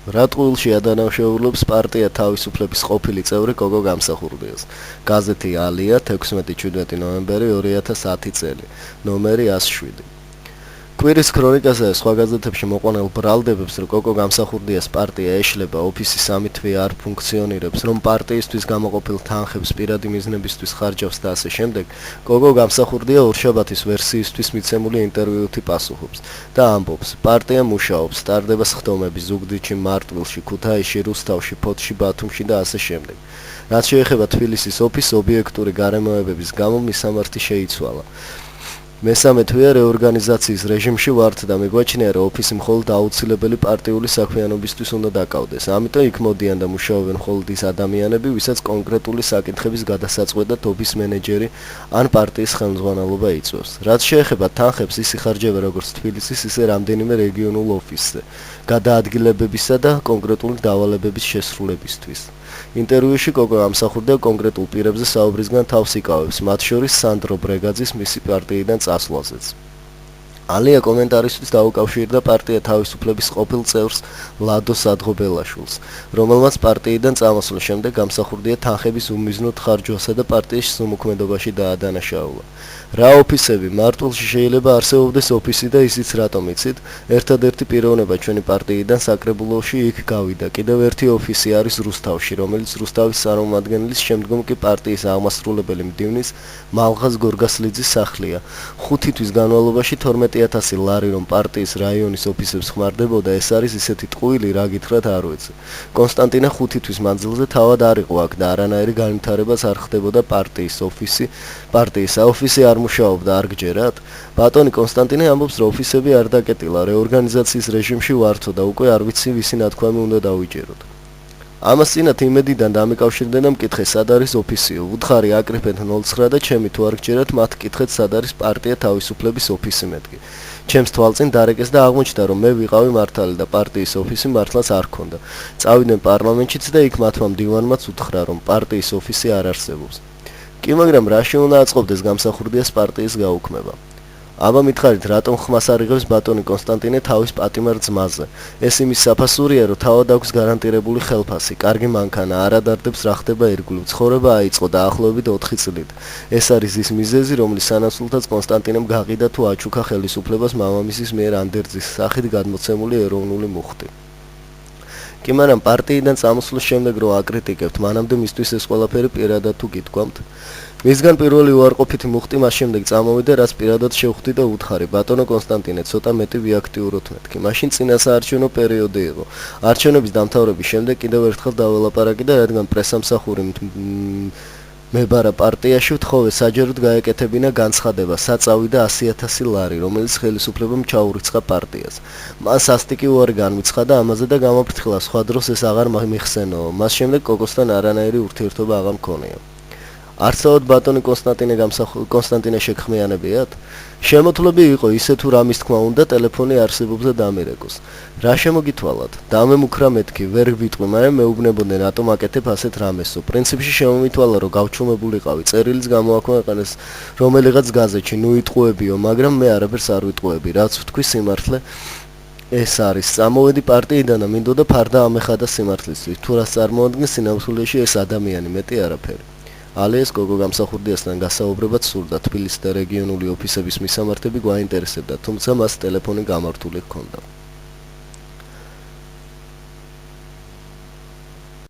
რა ტყუილში ადანაშაულობს პარტია თავისუფლების ყოფილი წევრი გოგო გამსახურდიას. გაზეთი ალია 16-17 ნოემბერი 2010 წელი. ნომერი 107. კვირის ქრონიკასა და სხვა გაზეთებში მოყვანილ ბრალდებებს, რომ გოგო გამსახურდიას პარტია ეშლება, ოფისი სამი თვე არ ფუნქციონირებს, რომ პარტიისთვის გამოყოფილ თანხებს პირადი მიზნებისთვის ხარჯავს და ასე შემდეგ, გოგო გამსახურდია ორშაბათის ვერსიისთვის მიცემული ინტერვიუთი პასუხობს და ამბობს, პარტია მუშაობს, ტარდება სხდომები ზუგდიდში, მარტვილში, ქუთაისში, რუსთავში, ფოთში, ბათუმში და ასე შემდეგ. რაც შეეხება თბილისის ოფისს, ობიექტური გარემოებების გამო მისამართი შეიცვალა. მესამე თვეა რეორგანიზაციის რეჟიმში ვართ და მიგვაჩნია, რომ ოფისი მხოლოდ აუცილებელი პარტიული საქმიანობისთვის უნდა დაკავდეს. ამიტომ იქ მოდიან და მუშაობენ მხოლოდ ის ადამიანები, ვისაც კონკრეტული საკითხების გადასაწყვეტად ოფის მენეჯერი ან პარტიის ხელმძღვანელობა იწვევს. რაც შეეხება თანხებს, ის იხარჯება როგორც თბილისის, ისე რამდენიმე რეგიონულ ოფისზე, გადაადგილებებისა და კონკრეტული დავალებების შესრულებისთვის. ინტერვიუში გოგო გამსახურდია კონკრეტულ პირებზე საუბრისგან თავს იკავებს, მათ შორის სანდრო ბრეგაძის მისი პარტიიდან წასვლაზეც. ალია კომენტარისთვის დაუკავშირდა პარტია თავისუფლების ყოფილ წევრს ლადო სადღობელაშვილს, რომელმაც პარტიიდან წამოსვლის შემდეგ გამსახურდია თანხების უმიზნოდ ხარჯვასა და პარტიის ზემოქმედობაში დაადანაშაულა. რა ოფისები მარტვილში შეიძლება არსებობდეს ოფისი და ისიც რატომ იცით? ერთადერთი პიროვნება ჩვენი პარტიიდან საკრებულოში იქ გავიდა. კიდევ ერთი ოფისი არის რუსთავში, რომელიც რუსთავის წარმომადგენლის, შემდგომ კი პარტიის აღმასრულებელი მდივნის მალღაზ გორგასლიძის სახლია. 5 თვის განმავლობაში 12,000 ლარი რომ პარტიის რაიონის ოფისებს ხმარდებოდა, ეს არის ისეთი ტყუილი, რა გითხრათ არ ვიცი. კონსტანტინა 5 თვის მანძილზე თავად არ იყო აქ და არანაირი განვითარებაც არ ხდებოდა პარტიის ოფისი არ მუშაობდა, არ გჯერათ? ბატონი კონსტანტინე ამბობს, რომ ოფისები არ დაკეტილა, რეორგანიზაციის რეჟიმში ვართო და უკვე არ ვიცი ვისი ნათქვამი უნდა დავიჯეროთ. ამას წინათ იმედიდან დამიკავშირდნენ და მკითხე, სად არის ოფისიო. ვუთხარი აკრიფეთ 09 და ჩემი თუ არ გჯერათ, მათ კითხეთ, სად არის პარტია თავისუფლების ოფისი მეთქი. ჩემს თვალწინ დარეკეს და აღმოჩნდა, რომ მე ვიყავი მართალი და პარტიის ოფისი მართლაც არ ქონდა. წავიდნენ პარლამენტშიც და იქ მათმა მდივანმაც უთხრა, რომ პარტიის ოფისი არ არსებობს. კი, მაგრამ რაში უნდა აწყობდეს გამსახურდიას პარტიის გაუქმება? აბა მითხარით, რატომ ხმას არ იღებს ბატონი კონსტანტინე თავის პატიმარ ძმაზე? ეს იმის საფასურია, რომ თავად აქვს გარანტირებული ხელფასი, კარგი მანქანა, არ ადარდებს რა ხდება ირგვლივ, ცხოვრება აიწყო დაახლოებით 4 წლით. ეს არის ის მიზეზი, რომლის სანაცვლოდაც კონსტანტინემ გაყიდა თუ აჩუქა ხელისუფლებას მამამისის მიერ ანდერძის სახით გადმოცემული ეროვნული მუხტი. კი, მაგრამ პარტიიდან წამოსვლის შემდეგ რო აკრიტიკებთ, მანამდე მისთვის ეს ყველაფერი პირადად თუ გითქვამთ? მისგან პირველი უარყოფითი მუხტი მას შემდეგ წამოვიდა, რაც პირადად შევხვდი და უთხარი, ბატონო კონსტანტინე, ცოტა მეტი ვიაქტიუროთ მეთქი. მაშინ წინასაარჩევნო პერიოდი იყო. არჩევნების დამთავრების შემდეგ კიდევ ერთხელ დაველაპარაკი და რადგან პრესამსახური მებარა პარტიაში, ვთხოვე საჯაროდ გაეკეთებინა განცხადება, საწავიდა 100,000 ლარი, რომელიც ხელისუფლებამ ჩაურიცხა პარტიას. მას სასტიკი უარი განვიცხადა ამაზე და გამოფრთხილა, სხვა დროს ეს აღარ მიხსენოო. მას შემდეგ კოკოსთან არანაირი ურთიერთობა აღარ მქონია. არსაოდ ბატონი კონსტანტინე შეგხმიანებიათ? შემოთვლები იყო, ისე თუ რამის თქმა უნდა, ტელეფონი არსებობს და დამირეკოს. რა შემოგითვალათ? დამემუქრა მეთქი, ვერ ვიტყვი, მაგრამ მეუბნებოდნენ, რატომ აკეთებ ასეთ რამესო. პრინციპში შემომითვალა, რომ გავჩუმებულიყავი, წერილიც გამოაქვეყნეს რომელიღაც გაზეთში, ნუ იტყუებიო, მაგრამ მე არაფერს არ ვიტყუები, რაც ვთქვი სიმართლე ეს არის. წამოვედი პარტიიდან და მინდოდა ფარდა ამეხადა სიმართლისთვის. თუ რას წარმოადგენს სინამდვილეში ეს ადამიანი, მეტი არაფერი. ალიას გოგო გამსახურდიასთან გასაუბრებად სურდა, თბილისის და რეგიონული ოფისების მისამართები გვაინტერესებდა, თუმცა მას ტელეფონი გამართული ჰქონდა.